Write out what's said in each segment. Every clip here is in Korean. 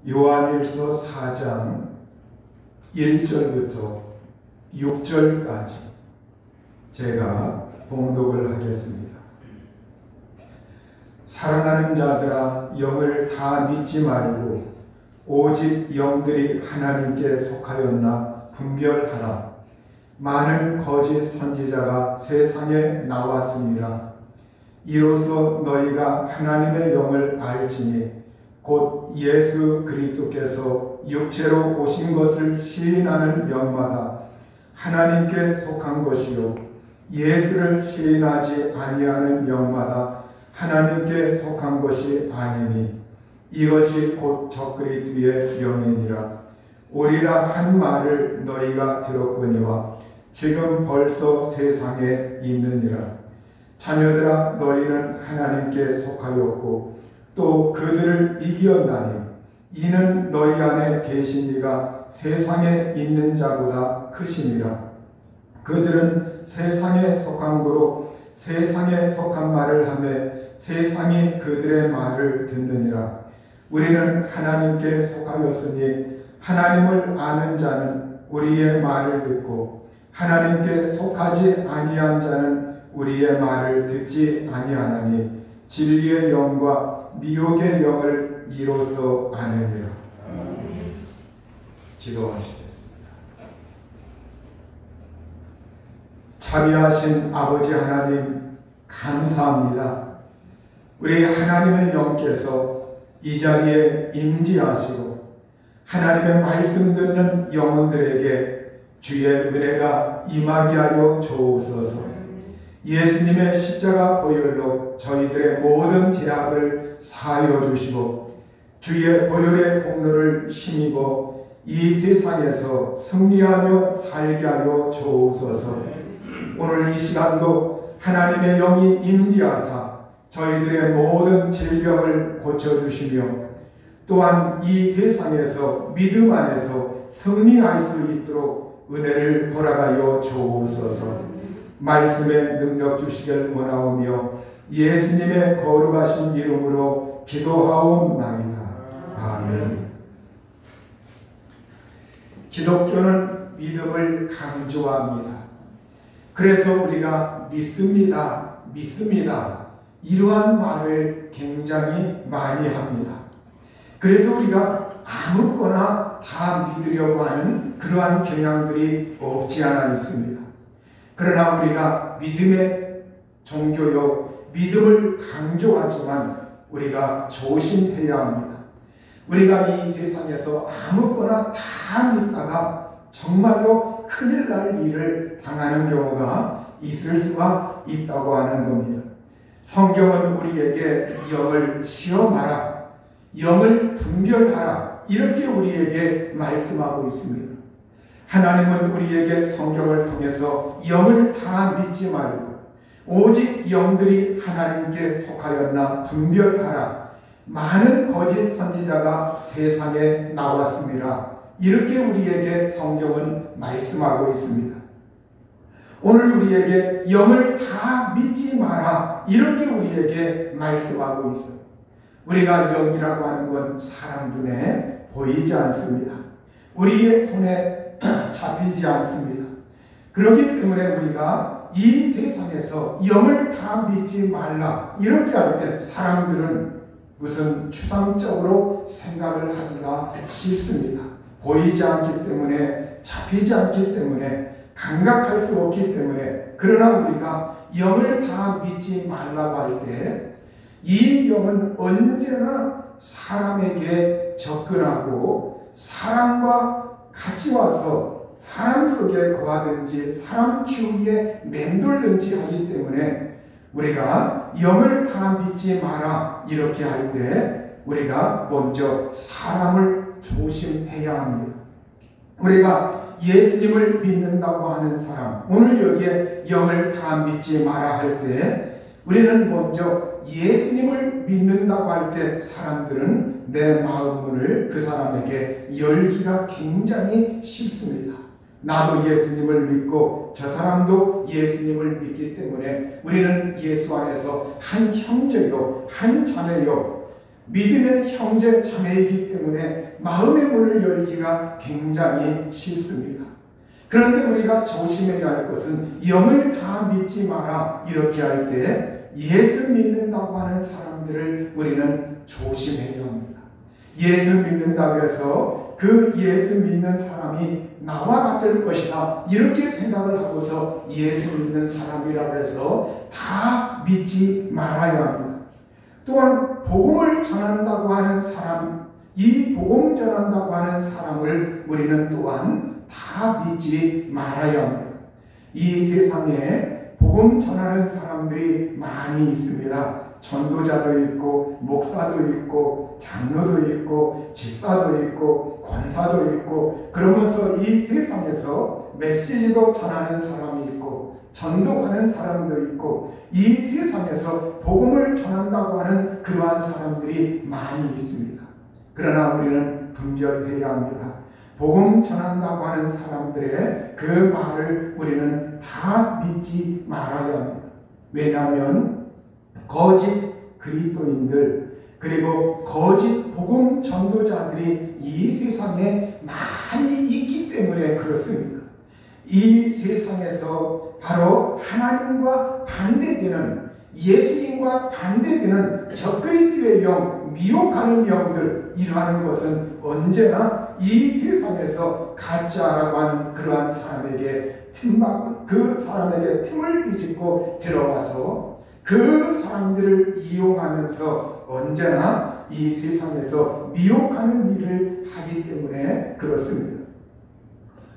요한일서 4장 1절부터 6절까지 제가 봉독을 하겠습니다. 사랑하는 자들아, 영을 다 믿지 말고 오직 영들이 하나님께 속하였나 분별하라. 많은 거짓 선지자가 세상에 나왔습니다. 이로써 너희가 하나님의 영을 알지니 곧 예수 그리스도께서 육체로 오신 것을 시인하는 영마다 하나님께 속한 것이요, 예수를 시인하지 아니하는 영마다 하나님께 속한 것이 아니니 이것이 곧 적그리스도의 영이니라. 오리라 한 말을 너희가 들었거니와 지금 벌써 세상에 있느니라. 자녀들아, 너희는 하나님께 속하였고 또 그들을 이겼나니 이는 너희 안에 계신 이가 세상에 있는 자보다 크심이라. 그들은 세상에 속한 거로 세상에 속한 말을 하며 세상이 그들의 말을 듣느니라. 우리는 하나님께 속하였으니 하나님을 아는 자는 우리의 말을 듣고 하나님께 속하지 아니한 자는 우리의 말을 듣지 아니하나니 진리의 영과 미혹의 영을 이로써 아느니라. 기도하시겠습니다. 자비하신 아버지 하나님, 감사합니다. 우리 하나님의 영께서 이 자리에 임재하시고 하나님의 말씀 듣는 영혼들에게 주의 은혜가 임하게 하여 주옵소서. 예수님의 십자가 보혈로 저희들의 모든 죄악을 사하여 주시고 주의 보혈의 공로를 힘입어 이 세상에서 승리하며 살게 하여 주옵소서. 오늘 이 시간도 하나님의 영이 임재하사 저희들의 모든 질병을 고쳐주시며 또한 이 세상에서 믿음 안에서 승리할 수 있도록 은혜를 허락하여 주옵소서. 말씀의 능력 주시길 원하오며 예수님의 거룩하신 이름으로 기도하옵나이다. 아멘. 기독교는 믿음을 강조합니다. 그래서 우리가 믿습니다, 이러한 말을 굉장히 많이 합니다. 그래서 우리가 아무거나 다 믿으려고 하는 그러한 경향들이 없지 않아 있습니다. 그러나 우리가 믿음의 종교요, 믿음을 강조하지만 우리가 조심해야 합니다. 우리가 이 세상에서 아무거나 다 믿다가 정말로 큰일 날 일을 당하는 경우가 있을 수가 있다고 하는 겁니다. 성경은 우리에게 영을 시험하라, 영을 분별하라, 이렇게 우리에게 말씀하고 있습니다. 하나님은 우리에게 성경을 통해서 영을 다 믿지 말고 오직 영들이 하나님께 속하였나 분별하라. 많은 거짓 선지자가 세상에 나왔습니다. 이렇게 우리에게 성경은 말씀하고 있습니다. 오늘 우리에게 영을 다 믿지 마라, 이렇게 우리에게 말씀하고 있어요. 우리가 영이라고 하는 건 사람 눈에 보이지 않습니다. 우리의 손에 잡히지 않습니다. 그렇기 때문에 우리가 이 세상에서 영을 다 믿지 말라 이렇게 할 때 사람들은 무슨 추상적으로 생각을 하기가 싫습니다. 보이지 않기 때문에, 잡히지 않기 때문에, 감각할 수 없기 때문에. 그러나 우리가 영을 다 믿지 말라고 할 때 이 영은 언제나 사람에게 접근하고 사람과 같이 와서 사람 속에 거하든지 사람 주위에 맴돌든지 하기 때문에 우리가 영을 다 믿지 마라 이렇게 할 때 우리가 먼저 사람을 조심해야 합니다. 우리가 예수님을 믿는다고 하는 사람, 오늘 여기에 영을 다 믿지 마라 할 때 우리는 먼저 예수님을 믿는다고 할 때 사람들은 내 마음문을 그 사람에게 열기가 굉장히 쉽습니다. 나도 예수님을 믿고 저 사람도 예수님을 믿기 때문에 우리는 예수 안에서 한 형제요, 한 자매요, 믿음의 형제 자매이기 때문에 마음의 문을 열기가 굉장히 쉽습니다. 그런데 우리가 조심해야 할 것은 영을 다 믿지 마라 이렇게 할 때 예수 믿는다고 하는 사람들을 우리는 조심해야 합니다. 예수 믿는다고 해서 그 예수 믿는 사람이 나와 같을 것이다 이렇게 생각을 하고서 예수 믿는 사람이라고 해서 다 믿지 말아야 합니다. 또한 복음을 전한다고 하는 사람, 이 복음 전한다고 하는 사람을 우리는 또한 다 믿지 말아야 합니다. 이 세상에 복음 전하는 사람들이 많이 있습니다. 전도자도 있고 목사도 있고 장로도 있고 집사도 있고 권사도 있고, 그러면서 이 세상에서 메시지도 전하는 사람이 있고 전도하는 사람도 있고, 이 세상에서 복음을 전한다고 하는 그러한 사람들이 많이 있습니다. 그러나 우리는 분별해야 합니다. 복음 전한다고 하는 사람들의 그 말을 우리는 다 믿지 말아야 합니다. 왜냐하면 거짓 그리스도인들 그리고 거짓 복음 전도자들이 이 세상에 많이 있기 때문에 그렇습니다. 이 세상에서 바로 하나님과 반대되는, 예수님과 반대되는 적그리스도의 영, 미혹하는 영들, 이러한 것은 언제나 이 세상에서 가짜라고 하는 그러한 사람에게 그 사람에게 틈을 비집고 들어와서 그 사람들을 이용하면서 언제나 이 세상에서 미혹하는 일을 하기 때문에 그렇습니다.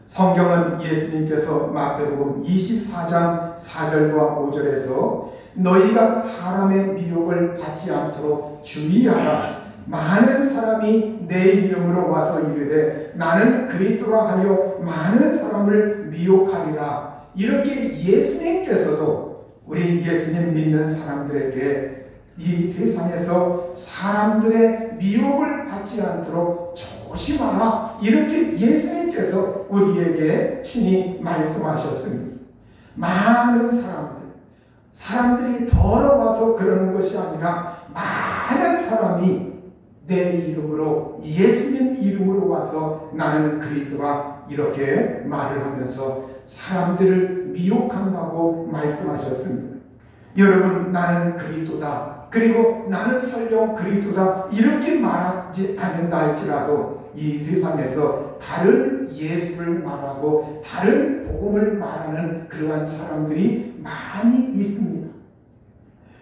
성경은 예수님께서 마태복음 24장 4절과 5절에서 너희가 사람의 미혹을 받지 않도록 주의하라. 많은 사람이 내 이름으로 와서 이르되 나는 그리스도라 하여 많은 사람을 미혹하리라. 이렇게 예수님께서도 우리 예수님 믿는 사람들에게 이 세상에서 사람들의 미혹을 받지 않도록 조심하라. 이렇게 예수님께서 우리에게 친히 말씀하셨습니다. 많은 사람들이 더러워서 그러는 것이 아니라 많은 사람이 내 이름으로, 예수님 이름으로 와서 나는 그리스도라 이렇게 말을 하면서 사람들을 미혹한다고 말씀하셨습니다. 여러분, 나는 그리스도다, 그리고 나는 설령 그리스도다 이렇게 말하지 않는다 할지라도 이 세상에서 다른 예수를 말하고 다른 복음을 말하는 그러한 사람들이 많이 있습니다.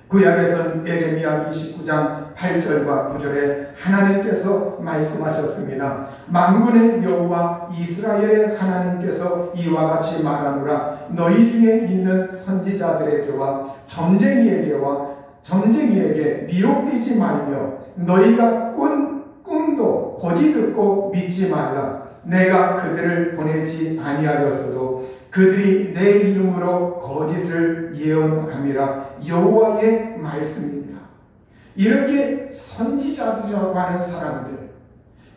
구약에서는 예레미야 29장 8절과 9절에 하나님께서 말씀하셨습니다. 만군의 여호와 이스라엘의 하나님께서 이와 같이 말하노라. 너희 중에 있는 선지자들에게와 점쟁이에게 미혹되지 말며 너희가 꿈도 고지 듣고 믿지 말라. 내가 그들을 보내지 아니하였어도 그들이 내 이름으로 거짓을 예언함이라. 여호와의 말씀입니다. 이렇게 선지자들이라고 하는 사람들,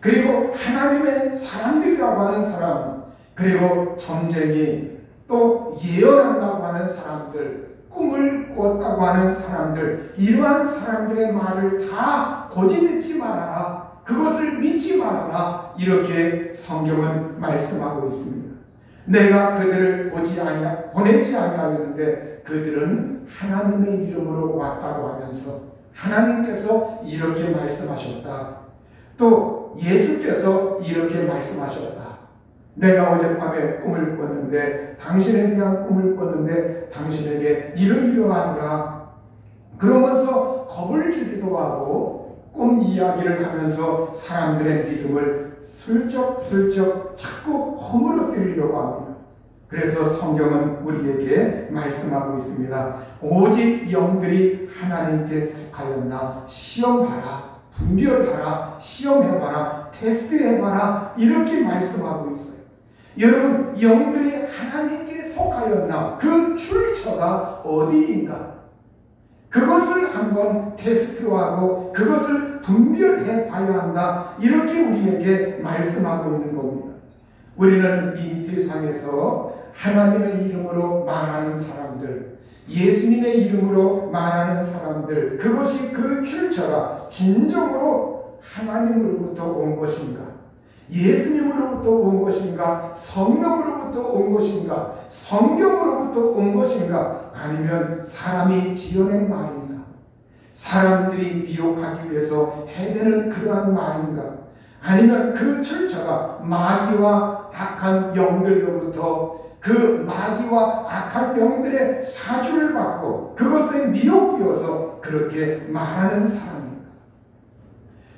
그리고 하나님의 사람들이라고 하는 사람, 그리고 점쟁이, 또 예언한다고 하는 사람들, 꿈을 꾸었다고 하는 사람들, 이러한 사람들의 말을 다 고집듣지 말아라. 그것을 믿지 말아라. 이렇게 성경은 말씀하고 있습니다. 내가 그들을 보내지 아니하였는데 그들은 하나님의 이름으로 왔다고 하면서 하나님께서 이렇게 말씀하셨다. 또 예수께서 이렇게 말씀하셨다. 내가 어젯밤에 꿈을 꿨는데 당신에 대한 꿈을 꿨는데 당신에게 이러이러하더라. 그러면서 겁을 주기도 하고 꿈 이야기를 하면서 사람들의 믿음을 슬쩍슬쩍 자꾸 허물어뜨리려고 합니다. 그래서 성경은 우리에게 말씀하고 있습니다. 오직 영들이 하나님께 속하였나 시험하라, 분별하라, 시험해봐라, 테스트해봐라, 이렇게 말씀하고 있어요. 여러분, 영들이 하나님께 속하였나, 그 출처가 어디인가, 그것을 한번 테스트하고 그것을 분별해 봐야 한다. 이렇게 우리에게 말씀하고 있는 겁니다. 우리는 이 세상에서 하나님의 이름으로 말하는 사람들, 예수님의 이름으로 말하는 사람들, 그것이 그 출처가 진정으로 하나님으로부터 온 것인가? 예수님으로부터 온 것인가? 성령으로부터 온 것인가? 성경으로부터 온 것인가? 아니면 사람이 지어낸 말인가? 사람들이 미혹하기 위해서 해대는 그러한 말인가? 아니면 그 출처가 마귀와 악한 영들로부터 그 마귀와 악한 영들의 사주를 받고 그것에 미혹되어서 그렇게 말하는 사람입니다.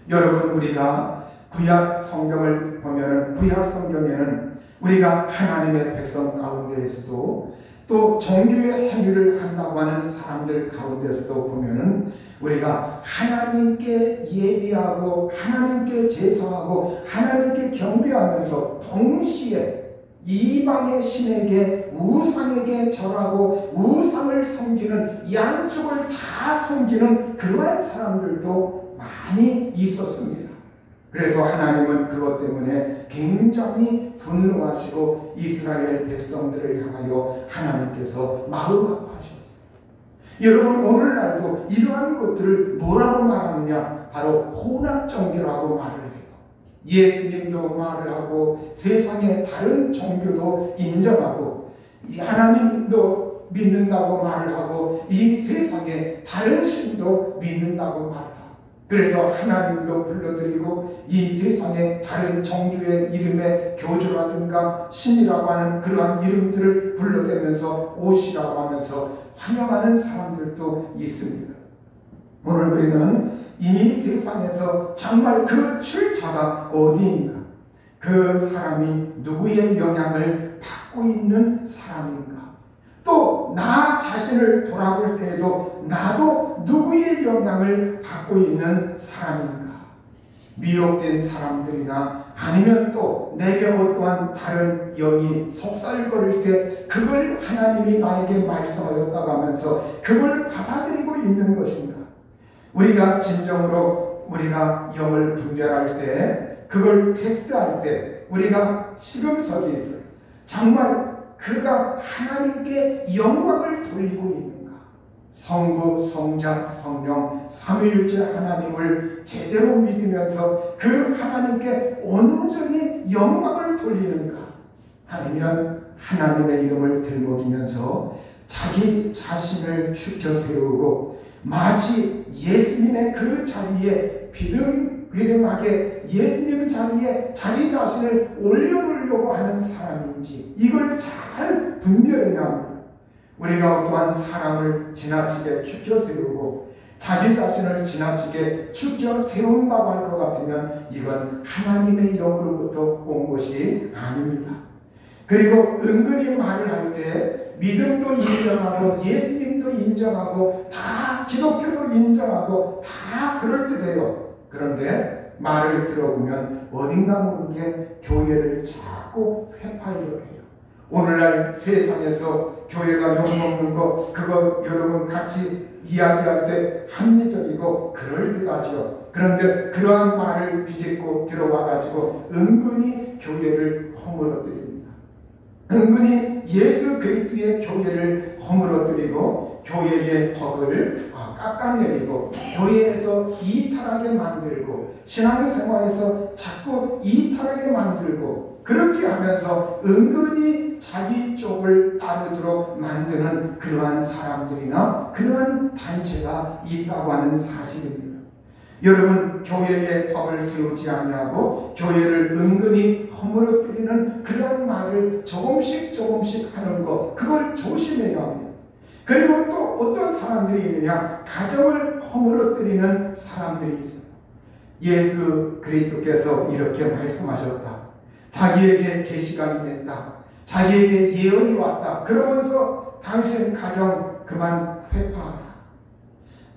여러분, 우리가 구약 성경을 보면은 구약 성경에는 우리가 하나님의 백성 가운데에서도 또 종교의 행위를 한다고 하는 사람들 가운데서도 보면은 우리가 하나님께 예비하고 하나님께 제사하고 하나님께 경배하면서 동시에 이방의 신에게 우상에게 절하고 우상을 섬기는 양쪽을 다 섬기는 그러한 사람들도 많이 있었습니다. 그래서 하나님은 그것 때문에 굉장히 분노하시고 이스라엘 백성들을 향하여 하나님께서 마음 아파하셨습니다. 여러분, 오늘날도 이러한 것들을 뭐라고 말하느냐? 바로 혼합종교라고 말을 해요. 예수님도 말을 하고 세상의 다른 종교도 인정하고 하나님도 믿는다고 말을 하고 이 세상의 다른 신도 믿는다고 말을 하고 그래서 하나님도 불러드리고 이 세상의 다른 종교의 이름의 교주라든가 신이라고 하는 그러한 이름들을 불러대면서 옷이라고 하면서 환영하는 사람들도 있습니다. 오늘 우리는 이 세상에서 정말 그 출처가 어디인가? 그 사람이 누구의 영향을 받고 있는 사람인가? 또 나 자신을 돌아볼 때에도 나도 누구의 영향을 받고 있는 사람인가? 미혹된 사람들이나 아니면 또 내게 어떠한 다른 영이 속살거릴 때 그걸 하나님이 나에게 말씀하였다고 하면서 그걸 받아들이고 있는 것인가? 우리가 진정으로 우리가 영을 분별할 때 그걸 테스트할 때 우리가 시금석이 있어요. 정말 그가 하나님께 영광을 돌리고 있는가? 성부, 성자, 성령 삼위일체 하나님을 제대로 믿으면서 그 하나님께 온전히 영광을 돌리는가? 아니면 하나님의 이름을 들먹이면서 자기 자신을 추켜 세우고 마치 예수님의 그 자리에 비등비등하게 예수님 자리에 자기 자신을 올려놓으려고 하는 사람인지 이걸 잘 분별해야 합니다. 우리가 또한 사람을 지나치게 추켜 세우고 자기 자신을 지나치게 추켜 세운다고 할 것 같으면 이건 하나님의 영으로부터 온 것이 아닙니다. 그리고 은근히 말을 할 때 믿음도 인정하고 예수님도 인정하고 다 기독교도 인정하고 다 그럴듯해요. 그런데 말을 들어보면 어딘가 모르게 교회를 자꾸 회파하려고 해요. 오늘날 세상에서 교회가 욕먹는 거 그거 여러분 같이 이야기할 때 합리적이고 그럴듯하죠. 그런데 그러한 말을 비집고 들어와가지고 은근히 교회를 허물어뜨립니다. 은근히 예수 그리스도의 교회를 허물어뜨리고 교회의 덕을 깎아내리고 교회에서 이탈하게 만들고 신앙생활에서 자꾸 이탈하게 만들고 그렇게 하면서 은근히 자기 쪽을 따르도록 만드는 그러한 사람들이나 그러한 단체가 있다고 하는 사실입니다. 여러분, 교회의 덕을 세우지 아니하고 교회를 은근히 허물어뜨리는 그런 말을 조금씩 하는 것, 그걸 조심해야 합니다. 그리고 또 어떤 사람들이 있느냐? 가정을 허물어뜨리는 사람들이 있어요. 예수 그리스도께서 이렇게 말씀하셨다. 자기에게 계시가 임했다. 자기에게 예언이 왔다. 그러면서 당신 가정 그만 회파하라.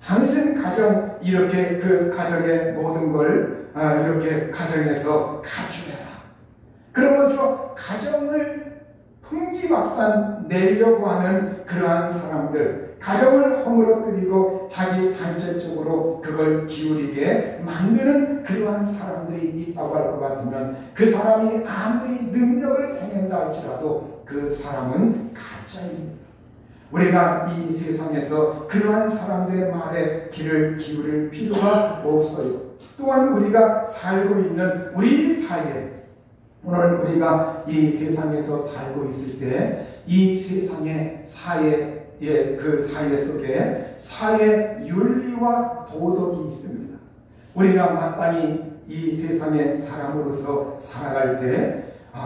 당신 가정 이렇게 그 가정의 모든 걸 이렇게 가정에서 가주해라. 그러면서 가정을 풍기박산 내려고 하는 그러한 사람들, 가정을 허물어뜨리고 자기 단체 쪽으로 그걸 기울이게 만드는 그러한 사람들이 있다고 할 것 같으면 그 사람이 아무리 능력을 행한다 할지라도 그 사람은 가짜입니다. 우리가 이 세상에서 그러한 사람들의 말에 귀를 기울일 필요가 없어요. 또한 우리가 살고 있는 우리 사회, 오늘 우리가 이 세상에서 살고 있을 때 이 세상의 사회의 그 사회 속에 사회 윤리와 도덕이 있습니다. 우리가 마땅히 이 세상의 사람으로서 살아갈 때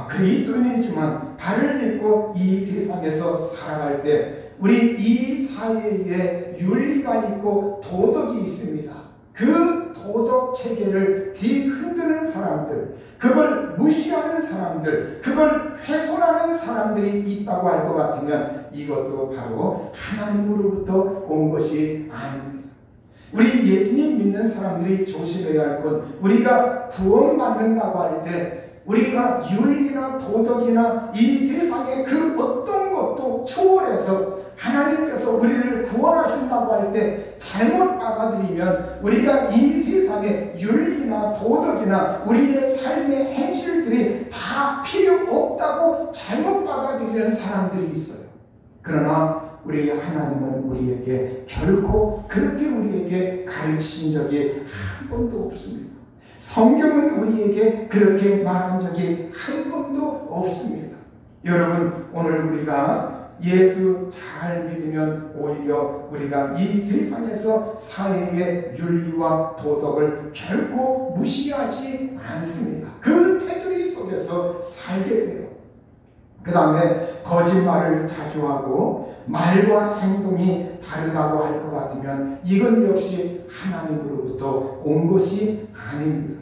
그리스도인이지만 발을 딛고 이 세상에서 살아갈 때 우리 이 사회에 윤리가 있고 도덕이 있습니다. 그 도덕 체계를 뒤흔드는 사람들, 그걸 무시하는 사람들, 그걸 훼손하는 사람들이 있다고 할 것 같으면 이것도 바로 하나님으로부터 온 것이 아닙니다. 우리 예수님 믿는 사람들이 조심해야 할 건, 우리가 구원받는다고 할 때 우리가 윤리나 도덕이나 이 세상의 그 어떤 것도 초월해서 하나님께서 우리를 구원하신다고 할 때 잘못 받아들이면 우리가 이 세상의 윤리나 도덕이나 우리의 삶의 행실들이 다 필요 없다고 잘못 받아들이는 사람들이 있어요. 그러나 우리 하나님은 우리에게 결코 그렇게 우리에게 가르치신 적이 한 번도 없습니다. 성경은 우리에게 그렇게 말한 적이 한 번도 없습니다. 여러분, 오늘 우리가 예수 잘 믿으면 오히려 우리가 이 세상에서 사회의 윤리와 도덕을 결코 무시하지 않습니다. 그 테두리 속에서 살게 돼요. 그 다음에 거짓말을 자주 하고 말과 행동이 다르다고 할 것 같으면 이건 역시 하나님으로부터 온 것이 아닙니다.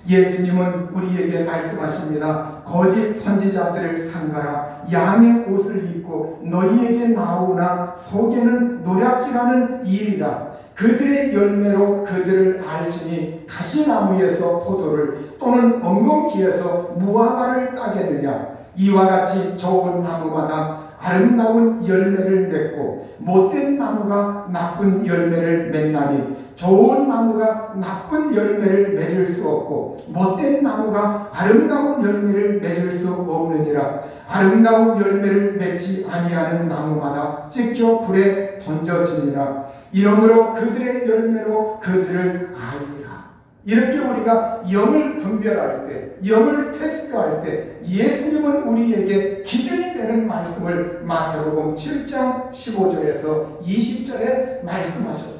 예수님은 우리에게 말씀하십니다. 거짓 선지자들을 삼가라. 양의 옷을 입고 너희에게 나오나 속에는 노략질하는 일이라. 그들의 열매로 그들을 알지니 가시나무에서 포도를 또는 엉겅퀴에서 무화과를 따겠느냐. 이와 같이 좋은 나무마다 아름다운 열매를 맺고 못된 나무가 나쁜 열매를 맺나니 좋은 나무가 나쁜 열매를 맺을 수 없고 못된 나무가 아름다운 열매를 맺을 수 없느니라. 아름다운 열매를 맺지 아니하는 나무마다 찢겨 불에 던져지니라. 이러므로 그들의 열매로 그들을 알리라. 이렇게 우리가 영을 분별할 때, 영을 테스트할 때 예수님은 우리에게 기준이 되는 말씀을 마태복음 7장 15절에서 20절에 말씀하셨습니다.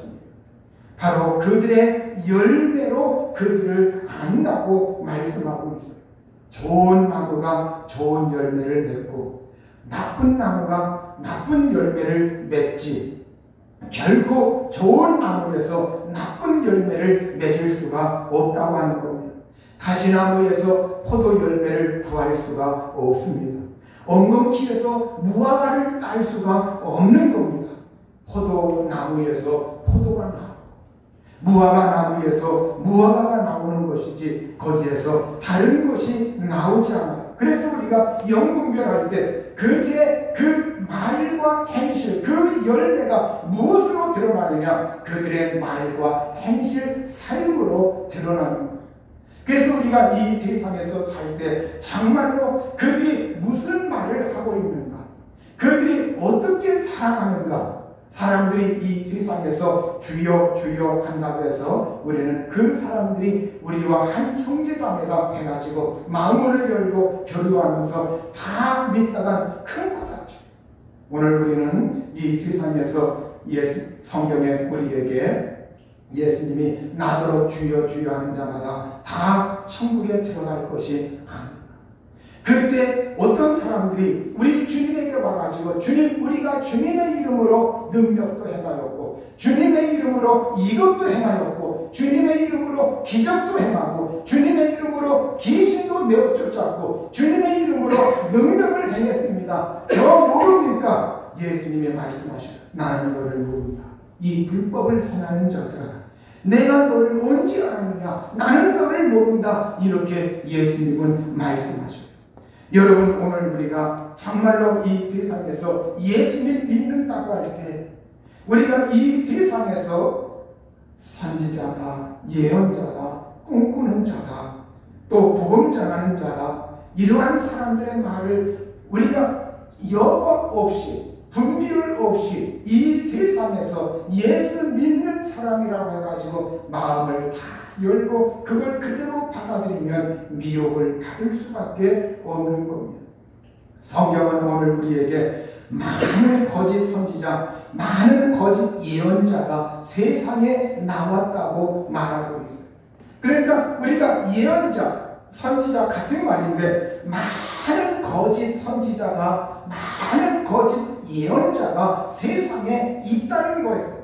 바로 그들의 열매로 그들을 안다고 말씀하고 있어요. 좋은 나무가 좋은 열매를 맺고 나쁜 나무가 나쁜 열매를 맺지 결코 좋은 나무에서 나쁜 열매를 맺을 수가 없다고 하는 겁니다. 가시나무에서 포도 열매를 구할 수가 없습니다. 엉겅퀴에서 무화과를 딸 수가 없는 겁니다. 포도나무에서 포도가 나오고 무화과 나무에서 무화과가 나오는 것이지 거기에서 다른 것이 나오지 않아요. 그래서 우리가 영분별할 때 그들의 그 말과 행실, 그 열매가 무엇으로 드러나느냐? 그들의 말과 행실, 삶으로 드러나는 거예요. 그래서 우리가 이 세상에서 살 때 정말로 그들이 무슨 말을 하고 있는가? 그들이 어떻게 살아가는가? 사람들이 이 세상에서 주여 주여 한다고 해서 우리는 그 사람들이 우리와 한 형제자매가 해가지고 마음을 열고 교류하면서 다 믿다가 큰 것 같죠. 오늘 우리는 이 세상에서 성경에 우리에게 예수님이 나더러 주여 주여 하는 자마다 다 천국에 들어갈 것이 아닙니다. 그때 어떤 사람들이 우리 주님에게 와가지고 주님, 우리가 주님의 이름으로 능력도 행하였고 주님의 이름으로 이것도 행하였고 주님의 이름으로 기적도 행하고 주님의 이름으로 귀신도 내어 쫓았고 주님의 이름으로 능력을 행했습니다. 저 모릅니까? 예수님이 말씀하시오. 나는 너를 모른다. 이 불법을 행하는 자들아, 내가 너를 언제 알았느냐? 나는 너를 모른다. 이렇게 예수님은 말씀하셔요. 여러분, 오늘 우리가 정말로 이 세상에서 예수님 믿는다고 할 때 우리가 이 세상에서 선지자다, 예언자다, 꿈꾸는 자다, 또 복음 전하는 자다, 이러한 사람들의 말을 우리가 여과 없이 분별 없이 이 세상에서 예수 믿는 사람이라고 해가지고 마음을 다 열고 그걸 그대로 받아들이면 미혹을 받을 수밖에 없는 겁니다. 성경은 오늘 우리에게 많은 거짓 선지자, 많은 거짓 예언자가 세상에 나왔다고 말하고 있어요. 그러니까 우리가 예언자, 선지자 같은 말인데 많은 거짓 선지자가, 많은 거짓 예언자가 세상에 있다는 거예요.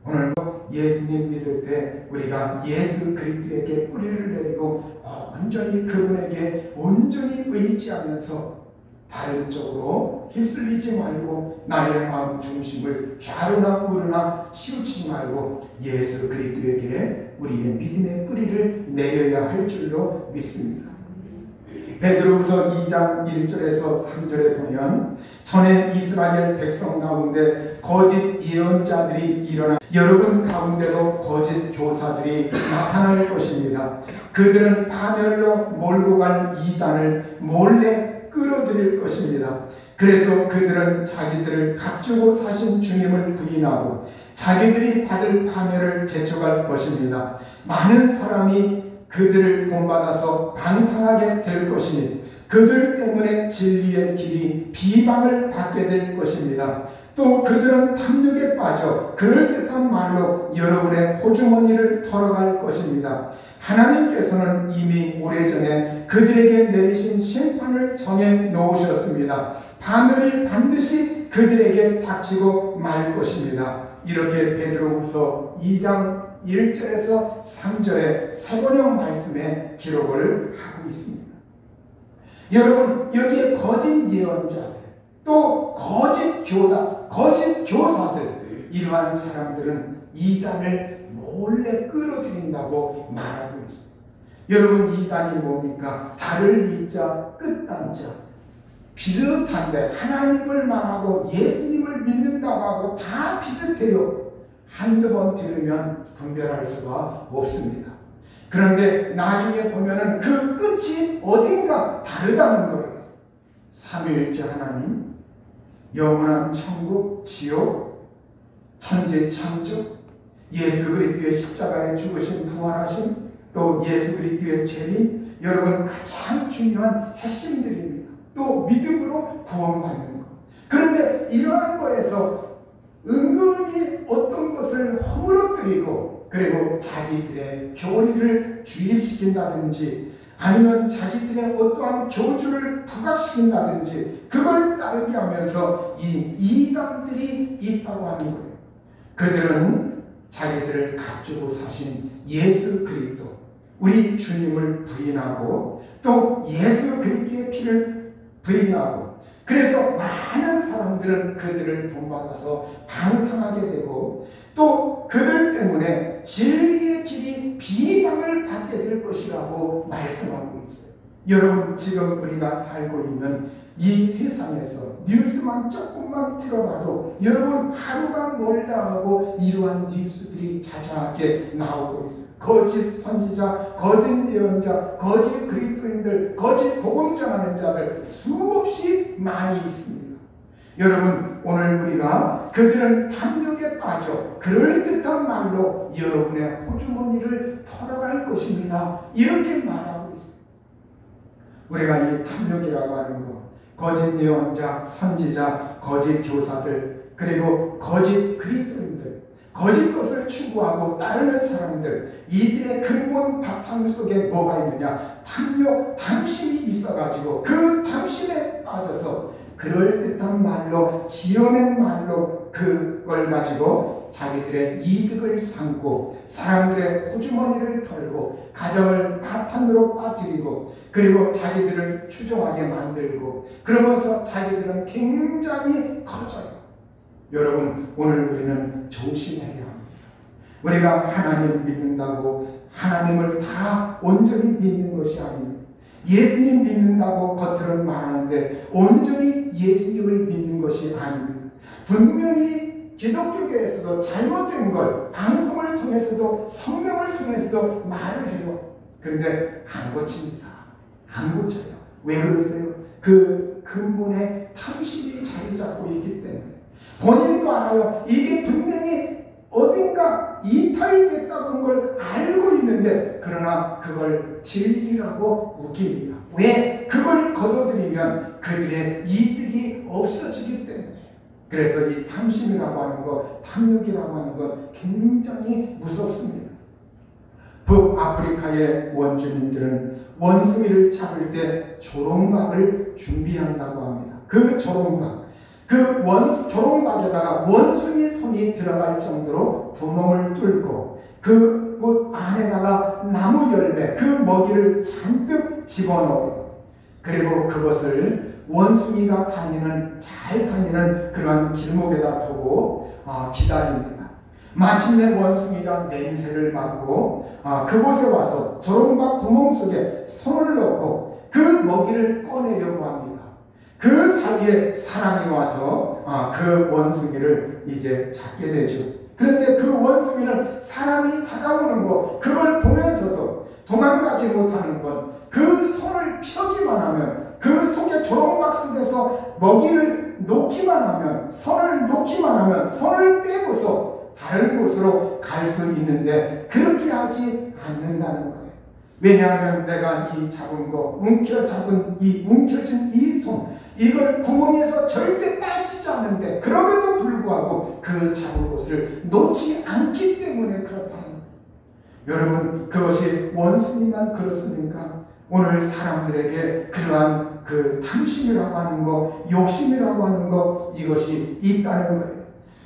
오늘도 예수님 믿을 때 우리가 예수 그리스도에게 뿌리를 내리고 온전히 그분에게 온전히 의지하면서 다른 쪽으로 휩쓸리지 말고 나의 마음 중심을 좌로나 우로나 치우치지 말고 예수 그리스도에게 우리의 믿음의 뿌리를 내려야 할 줄로 믿습니다. 베드로후서 2장 1절에서 3절에 보면 전에 이스라엘 백성 가운데 거짓 예언자들이 일어나 여러분 가운데도 거짓 교사들이 나타날 것입니다. 그들은 파멸로 몰고 갈 이단을 몰래 끌어들일 것입니다. 그래서 그들은 자기들을 값주고 사신 주님을 부인하고 자기들이 받을 파멸을 재촉할 것입니다. 많은 사람이 그들을 본받아서 방탕하게 될 것이니 그들 때문에 진리의 길이 비방을 받게 될 것입니다. 또 그들은 탐욕에 빠져 그럴듯한 말로 여러분의 호주머니를 털어갈 것입니다. 하나님께서는 이미 오래전에 그들에게 내리신 심판을 정해 놓으셨습니다. 파멸이 반드시 그들에게 닥치고 말 것입니다. 이렇게 베드로후서 2장 1절에서 3절의 세번역 말씀에 기록을 하고 있습니다. 여러분, 여기에 거짓 예언자들, 또 거짓 교다, 거짓 교사들, 이러한 사람들은 이단을 몰래 끌어들인다고 말하고 있습니다. 여러분, 이단이 뭡니까? 달을 이자 끝단자, 비슷한데 하나님을 말하고 예수님을 믿는다고 하고 다 비슷해요. 한두 번 들으면 분별할 수가 없습니다. 그런데 나중에 보면은 그 끝이 어딘가 다르다는 거예요. 삼위일체 하나님, 영원한 천국, 지옥, 천지 창조, 예수 그리스도의 십자가에 죽으신 부활하심, 또 예수 그리스도의 재림, 여러분 가장 중요한 핵심들입니다. 또 믿음으로 구원받는 것. 그런데 이러한 거에서 은근히 어떤 것을 허물어뜨리고 그리고 자기들의 교리를 주입시킨다든지 아니면 자기들의 어떠한 교주를 부각시킨다든지 그걸 따르게 하면서 이 이단들이 있다고 하는 거예요. 그들은 자기들을 값주고 사신 예수 그리스도, 우리 주님을 부인하고 또 예수 그리스도의 피를 부인하고 그래서 많은 사람들은 그들을 본받아서 방탕하게 되고 또 그들 때문에 진리의 길이 비방을 받게 될 것이라고 말씀하고 있어요. 여러분, 지금 우리가 살고 있는 이 세상에서 뉴스만 조금만 들어봐도 여러분 하루가 멀다 하고 이러한 뉴스들이 자자하게 나오고 있어요. 거짓 선지자, 거짓 예언자, 거짓 그리스도인들, 거짓 복음 전하는 자들 수없이 많이 있습니다. 여러분, 오늘 우리가 그들은 탐욕에 빠져 그럴듯한 말로 여러분의 호주머니를 털어갈 것입니다. 이렇게 말하고 있습니다. 우리가 이 탐욕이라고 하는 것, 거짓 예언자, 선지자, 거짓 교사들, 그리고 거짓 그리스도인들, 거짓 것을 추구하고 따르는 사람들, 이들의 근본 바탕 속에 뭐가 있느냐? 탐욕, 탐심이 있어가지고 그 탐심에 빠져서 그럴듯한 말로, 지어낸 말로 그걸 가지고 자기들의 이득을 삼고 사람들의 호주머니를 털고 가정을 파탄으로 빠뜨리고 그리고 자기들을 추종하게 만들고 그러면서 자기들은 굉장히 커져요. 여러분, 오늘 우리는 조심해야 합니다. 우리가 하나님 믿는다고 하나님을 다 온전히 믿는 것이 아닙니다. 예수님 믿는다고 겉으로는 말하는데 온전히 예수님을 믿는 것이 아닙니다. 분명히 기독교계에서도 잘못된 걸 방송을 통해서도 성명을 통해서도 말을 해요. 그런데 안 고칩니다. 안 고쳐요. 왜 그러세요? 그 근본에 탐심이 자리 잡고 있기 때문에 본인도 알아요. 이게 분명히 어딘가 이탈됐다는 걸 알고 있는데 그러나 그걸 진리라고 웃깁니다. 왜? 그걸 거둬들이면 그들의 이득이 없어지기 때문에. 그래서 이 탐심이라고 하는 것, 탐욕이라고 하는 것 굉장히 무섭습니다. 북아프리카의 원주민들은 원숭이를 잡을 때 조롱막을 준비한다고 합니다. 그 조롱막, 조롱막에다가 원숭이 손이 들어갈 정도로 구멍을 뚫고 그 안에다가 나무 열매, 그 먹이를 잔뜩 집어넣어요. 그리고 그것을 원숭이가 잘 다니는 그런 길목에다 두고 기다립니다. 마침내 원숭이가 냄새를 맡고 그곳에 와서 조롱막 구멍 속에 손을 넣고 그 먹이를 꺼내려고 합니다. 그 사이에 사람이 와서 그 원숭이를 이제 잡게 되죠. 그런데 그 원숭이는 사람이 다가오는 것, 그걸 보면서도 도망가지 못하는 것, 그 손을 펴기만 하면, 그 속에 조롱막 속에서 먹이를 놓기만 하면, 손을 빼고서 다른 곳으로 갈 수 있는데 그렇게 하지 않는다는 거예요. 왜냐하면 내가 이 잡은 거, 움켜진 이 손, 이걸 구멍에서 절대 빠지지 않는데 그럼에도 불구하고 그 잡은 곳을 놓지 않기 때문에 그렇다는 거예요. 여러분, 그것이 원숭이만 그렇습니까? 오늘 사람들에게 그러한 그 탐심이라고 하는 것, 욕심이라고 하는 것, 이것이 있다는 거예요.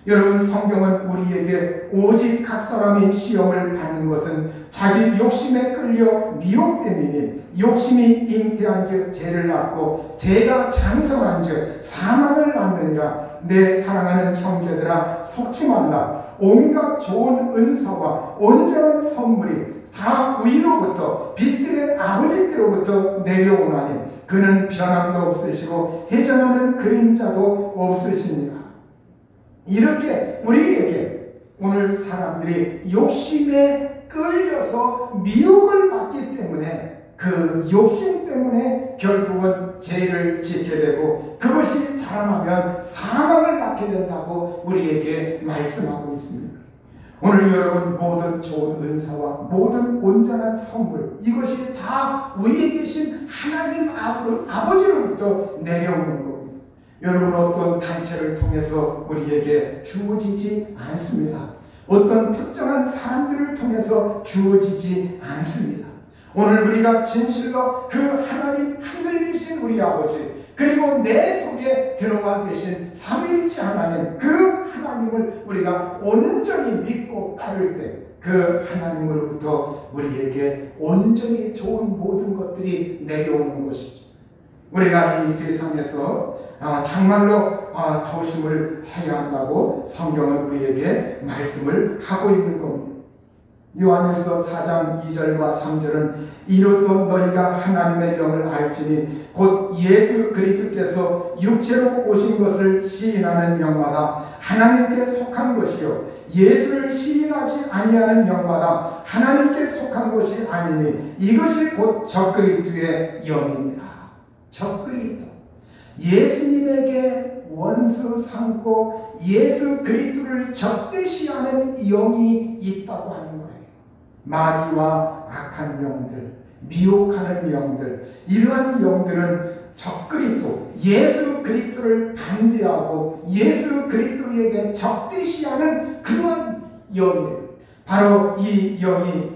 여러분, 성경은 우리에게 오직 각 사람이 시험을 받는 것은 자기 욕심에 끌려 미혹됨이니 욕심이 잉태한 즉 죄를 낳고 죄가 장성한 즉 사망을 낳느니라. 내 사랑하는 형제들아, 속지 말라. 온갖 좋은 은사와 온전한 선물이 다 위로부터 빛들의 아버지께로부터 내려오나니 그는 변함도 없으시고 회전하는 그림자도 없으시니라. 이렇게 우리에게 오늘 사람들이 욕심에 끌려서 미혹을 받기 때문에 그 욕심 때문에 결국은 죄를 짓게 되고 그것이 자라나면 사망을 낳게 된다고 우리에게 말씀하고 있습니다. 오늘 여러분, 모든 좋은 은사와 모든 온전한 선물, 이것이 다 위에 계신 하나님 아버지로부터 내려오는 겁니다. 여러분, 어떤 단체를 통해서 우리에게 주어지지 않습니다. 어떤 특정한 사람들을 통해서 주어지지 않습니다. 오늘 우리가 진실로 그 하나님 하늘에 계신 우리 아버지, 그리고 내 속에 들어와 계신 삼위일체 하나님, 그 하나님을 우리가 온전히 믿고 따를 때 그 하나님으로부터 우리에게 온전히 좋은 모든 것들이 내려오는 것이죠. 우리가 이 세상에서 정말로 조심을 해야 한다고 성경은 우리에게 말씀을 하고 있는 겁니다. 요한일서 4장 2절과 3절은 이로써 너희가 하나님의 영을 알지니 곧 예수 그리스도께서 육체로 오신 것을 시인하는 영마다 하나님께 속한 것이요 예수를 시인하지 아니하는 영마다 하나님께 속한 것이 아니니 이것이 곧 적그리스도의 영이니라. 적그리스도, 예수님에게 원수 삼고 예수 그리스도를 적대시하는 영이 있다고 하는 거예요. 마귀와 악한 영들, 미혹하는 영들, 이러한 영들은 적그리스도, 예수 그리스도를 반대하고 예수 그리스도에게 적대시하는 그러한 영이에요. 바로 이 영이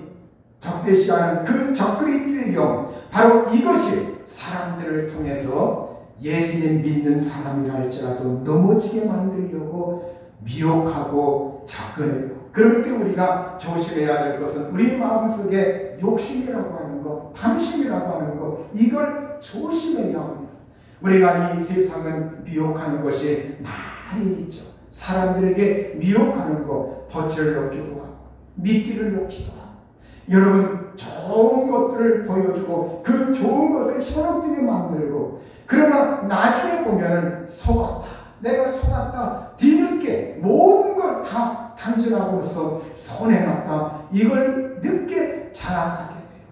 적대시하는 그 적그리스도의 영, 바로 이것이 사람들을 통해서 예수님 믿는 사람이라 할지라도 넘어지게 만들려고 미혹하고 접근해요. 그럴 때 우리가 조심해야 될 것은 우리 마음속에 욕심이라고 하는 것, 탐심이라고 하는 것, 이걸 조심해야 합니다. 우리가 이 세상은 미혹하는 것이 많이 있죠. 사람들에게 미혹하는 것, 덫을 놓기도 하고 미끼를 놓기도 하고, 여러분, 좋은 것들을 보여주고 그 좋은 것을 현혹되게 만들고, 그러나 나중에 보면은 속았다, 내가 속았다, 뒤늦게 모든 걸 다 탐진하고서 손해났다, 이걸 늦게 자각하게 돼요.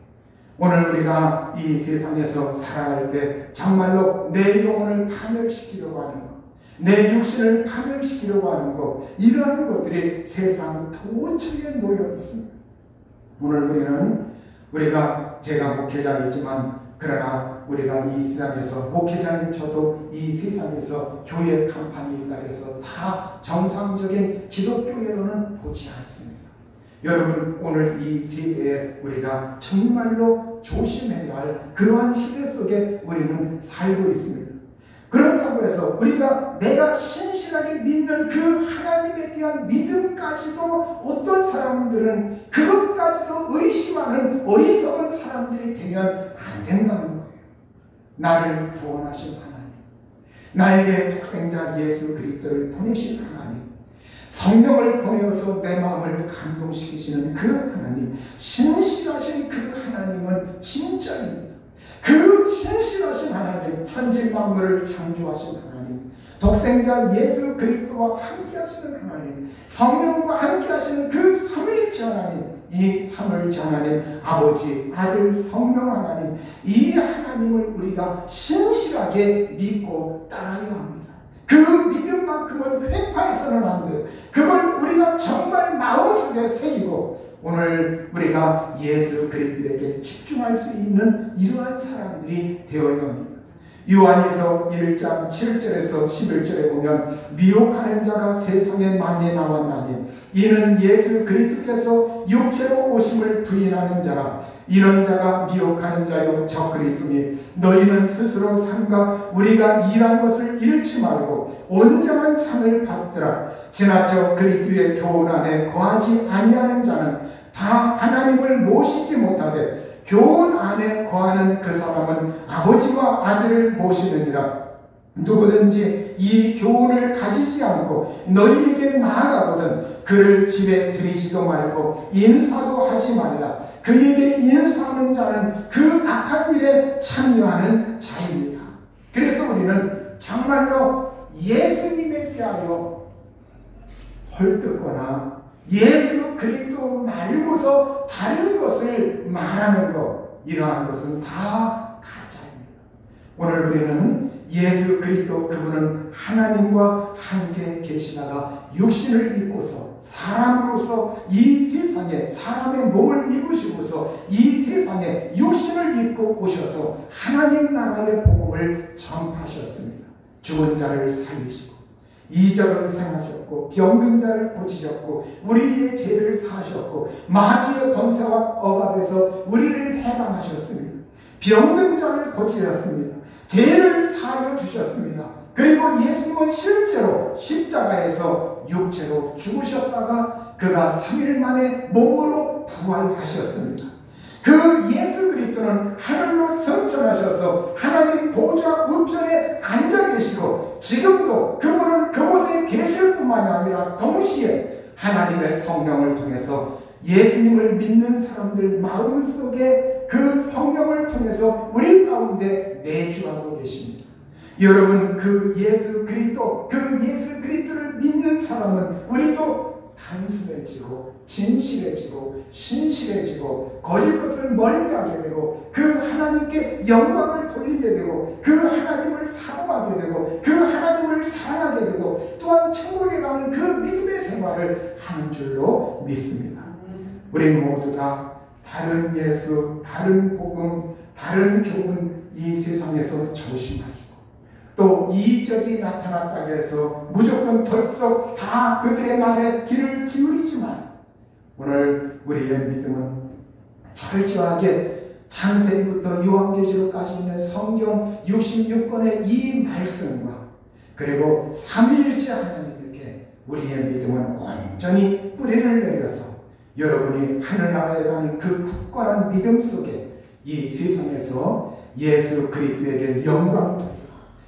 오늘 우리가 이 세상에서 살아갈 때 정말로 내 영혼을 파멸시키려고 하는 것, 내 육신을 파멸시키려고 하는 것, 이러한 것들이 세상 도처에 놓여 있습니다. 오늘 제가 목회자이지만 그러나 우리가 이 세상에서 목회자인 저도 이 세상에서 교회 간판이 있다 해서 다 정상적인 기독교회로는 보지 않습니다. 여러분, 오늘 이 시대에 우리가 정말로 조심해야 할 그러한 시대 속에 우리는 살고 있습니다. 그렇다고 해서 내가 신실하게 믿는 그 하나님에 대한 믿음까지도 어떤 사람들은 그것까지도 의심하는 어리석은 사람들이 되면 안 된다는 거예요. 나를 구원하신 하나님, 나에게 독생자 예수 그리스도를 보내신 하나님, 성령을 보내어서 내 마음을 감동시키시는 그 하나님, 신실하신 그 하나님은 진짜입니다. 그 신실하신 하나님, 천지 만물을 창조하신 하나님, 독생자 예수 그리스도와 함께하시는 하나님, 성령과 함께하시는 그 삼위일체 하나님, 이 삼위일체 하나님, 아버지, 아들, 성령 하나님, 이 하나님을 우리가 신실하게 믿고 따라야 합니다. 그 믿음만큼은 회파해서는 안 돼요. 그걸 우리가 정말 마음속에 새기고 오늘 우리가 예수 그리스도에게 집중할 수 있는 이러한 사람들이 되어야 합니다. 요한에서 1장 7절에서 11절에 보면 미혹하는 자가 세상에 많이 나왔나니 이는 예수 그리스도께서 육체로 오심을 부인하는 자라. 이런 자가 미혹하는 자요 적그리스도니 너희는 스스로 삼가 우리가 일한 것을 잃지 말고 온전한 상을 받으라. 지나쳐 그리스도의 교훈 안에 거하지 아니하는 자는 다 하나님을 모시지 못하되 교훈 안에 거하는 그 사람은 아버지와 아들을 모시느니라. 누구든지 이 교훈을 가지지 않고 너희에게 나아가거든 그를 집에 들이지도 말고 인사도 하지 말라. 그에게 인사하는 자는 그 악한 일에 참여하는 자입니다. 그래서 우리는 정말로 예수님에 대하여 헐뜯거나 예수 그리스도 말고서 다른 것을 말하는 것, 이러한 것은 다 가짜입니다. 오늘 우리는 예수 그리스도 그분은 하나님과 함께 계시다가 육신을 입고서 사람으로서 이 세상에 사람의 몸을 입으시고서 이 세상에 육신을 입고 오셔서 하나님 나라의 복음을 전파하셨습니다. 죽은 자를 살리시고 이적을 행하셨고 병든 자를 고치셨고 우리의 죄를 사하셨고 마귀의 권세와 억압에서 우리를 해방하셨습니다. 병든 자를 고치셨습니다. 죄를 사하여 주셨습니다. 그리고 예수님은 실제로 십자가에서 육체로 죽으셨다가 그가 3일 만에 몸으로 부활하셨습니다. 그 예수 그리스도는 하늘로 승천하셔서 하나님 보좌 우편에 앉아 계시고 지금도 그분은 그곳에 계실 뿐만이 아니라 동시에 하나님의 성령을 통해서 예수님을 믿는 사람들 마음속에 그 성령을 통해서 우리 가운데 내주하고 계십니다. 여러분, 그 예수 그리스도를 믿는 사람은 우리도 단순해지고 진실해지고 신실해지고 거짓 것을 멀리하게 되고 그 하나님께 영광을 돌리게 되고 그 하나님을 사모하게 되고 그 하나님을 사랑하게 되고 또한 천국에 가는 그 믿음의 생활을 하는 줄로 믿습니다. 우리 모두 다 다른 예수, 다른 복음, 다른 교훈 이 세상에서 조심하시고 또 이적이 나타났다고 해서 무조건 덜썩 다 그들의 말에 귀를 기울이지만 오늘 우리의 믿음은 철저하게 창세기부터 요한계시록까지 있는 성경 66권의 이 말씀과 그리고 삼위일체 하나님에게 우리의 믿음은 온전히 뿌리를 내려서 여러분이 하늘나라에 가는 그 굳건한 믿음 속에 이 세상에서 예수 그리스도에게 영광 돌리고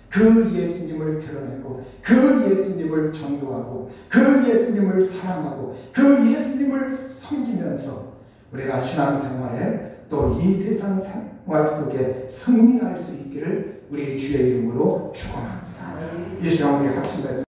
그 예수님을 드러내고 그 예수님을 전도하고 그 예수님을 사랑하고 그 예수님을 섬기면서 우리가 신앙생활에 또 이 세상 생활 속에 승리할 수 있기를 우리 주의 이름으로 축원합니다. 이 시간 우리 합심해서